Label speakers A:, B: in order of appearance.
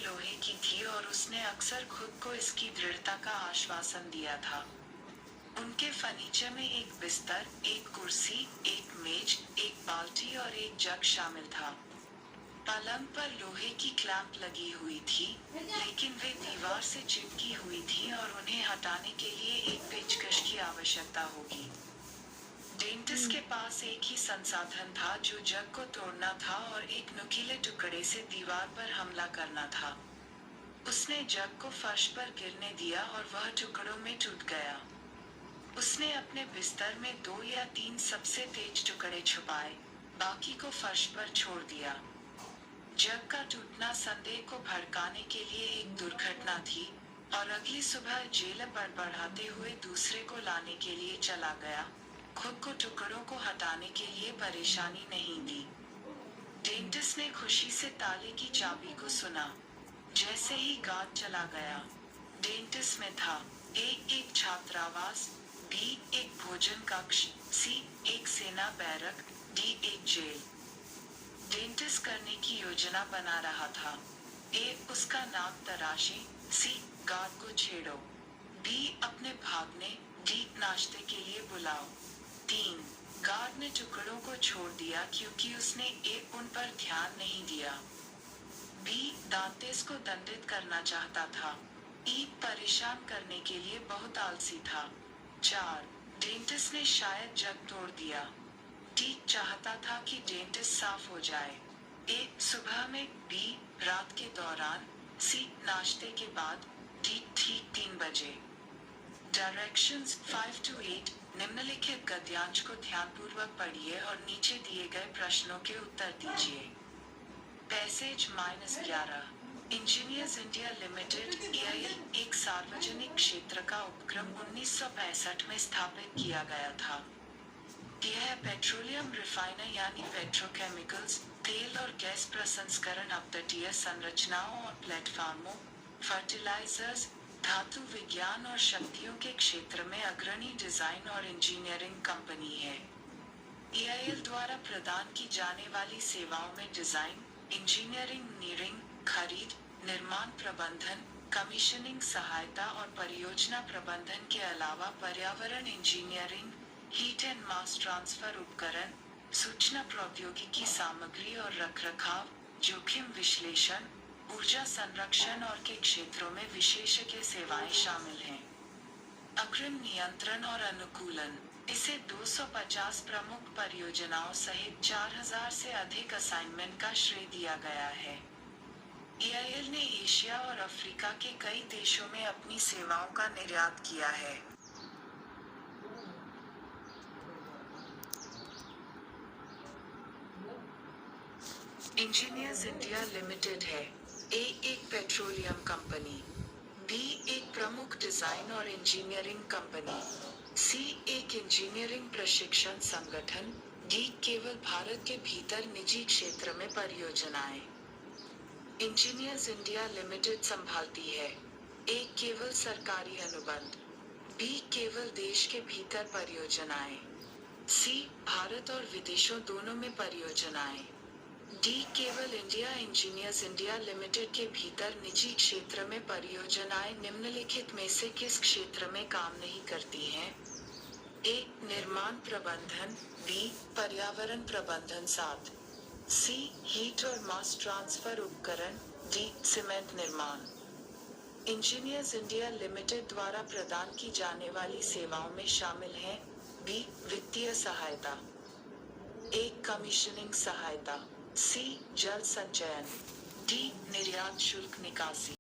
A: लोहे की थी और उसने अक्सर खुद को इसकी दृढ़ता का आश्वासन दिया था। उनके फर्नीचर में एक बिस्तर, एक कुर्सी, एक मेज, एक बाल्टी और एक जग शामिल था। पलंग पर लोहे की क्लैंप लगी हुई थी, लेकिन वे दीवार से चिपकी हुई थीं और उन्हें हटाने के लिए एक पेचकश की आवश्यकता होगी। डेंटिस्ट के पास एक ही संसाधन था, जो जग को तोड़ना था और एक नुकीले टुकड़े से दीवार पर हमला करना था। उसने जग को फर्श पर गिरने दिया और वह टुकड़ों में टूट गया। उसने अपने बिस्तर में 2 या 3 सबसे तेज टुकड़े छुपाए, बाकी को फर्श पर छोड़ दिया। जग का टूटना संदेह को भड़काने के लिए एक दुर्घटना थी, और अगली सुबह जेलर बड़बड़ाते हुए दूसरे को लाने के लिए चला गया, खुद को टुकड़ों को हटाने के लिए परेशानी नहीं दी। डेंटिस्ट ने खुशी से ताले की चाबी को सुना। जैसे ही गार्ड चला गया, डेंटिस्ट में था ए एक छात्रावास, बी एक भोजन कक्ष, सी एक सेना बैरक, डी एक जेल। डेंटिस्ट करने की योजना बना रहा था। ए उसका नाक तराशे, सी गार्ड को छेड़ो, बी अपने भागने, डी नाश्ते के लिए बुलाओ। 3 गार्ड ने टुकड़ों को छोड़ दिया क्योंकि उसने ए उन पर ध्यान नहीं दिया। बी दांतेस को दंडित करना चाहता था। ई परेशान करने के लिए बहुत आलसी था। 4 डेंटिस्ट ने शायद जग तोड़ दिया। डी चाहता था कि डेंटिस्ट साफ हो जाए। ए सुबह में, बी रात के दौरान, सी नाश्ते के बाद, डी ठीक 3 बजे। डायरेक्शंस 5 to 8 निम्नलिखित गद्यांश को ध्यानपूर्वक पढ़िए और नीचे दिए गए प्रश्नों के उत्तर दीजिए। Passage -11 engineers India limited (EIL) एक सार्वजनिक क्षेत्र का उपक्रम 1965 में स्थापित किया गया था। यह पेट्रोलियम रिफाइनर यानी पेट्रोकेमिकल्स, तेल और गैस प्रसंस्करण, अपतटीय संरचनाओं और प्लेटफार्मों, फर्टिलाइजर्स, धातु विज्ञान और शक्तियों के क्षेत्र में अग्रणी डिजाइन और इंजीनियरिंग कंपनी है। EIL द्वारा प्रदान की जाने वाली सेवाओं में डिजाइन, इंजीनियरिंग, खरीद, निर्माण प्रबंधन, कमीशनिंग सहायता और परियोजना प्रबंधन के अलावा पर्यावरण engineering, heat and mass transfer उपकरण, सूचना प्रौद्योगिकी सामग्री और रखरखाव, जोखिम विश्लेषण, ऊर्जा संरक्षण और के क्षेत्रों में विशेषज्ञ सेवाएं शामिल हैं। अग्रिम नियंत्रण और अनुकूलन, इसे 250 प्रमुख परियोजनाओं सहित 4000 से अधिक असाइनमेंट का श्रेय दिया गया है। EIL ने एशिया और अफ्रीका के कई देशों में अपनी सेवाओं का निर्यात किया है। इंजीनियर्स इंडिया लिमिटेड है। ए एक पेट्रोलियम कंपनी, बी एक प्रमुख डिजाइन और इंजीनियरिंग कंपनी, सी एक इंजीनियरिंग प्रशिक्षण संगठन, डी केवल भारत के भीतर निजी क्षेत्र में परियोजनाएं। इंजीनियर्स इंडिया लिमिटेड संभालती है। ए केवल सरकारी अनुबंध, बी केवल देश के भीतर परियोजनाएं, सी भारत और विदेशों दोनों में परियोजनाएं, डी केवल इंडिया। इंजीनियर्स इंडिया लिमिटेड के भीतर निजी क्षेत्र में परियोजनाएं निम्नलिखित में से किस क्षेत्र में काम नहीं करती हैं? ए निर्माण प्रबंधन, बी पर्यावरण प्रबंधन, 7 सी हीट और मास ट्रांसफर उपकरण, डी सीमेंट निर्माण। इंजीनियर्स इंडिया लिमिटेड द्वारा प्रदान की जाने वाली सेवाओं में शामिल हैं: बी वित्तीय सहायता, ए कमीशनिंग सहायता, सी जल संचयन, डी निर्यात शुल्क निकासी।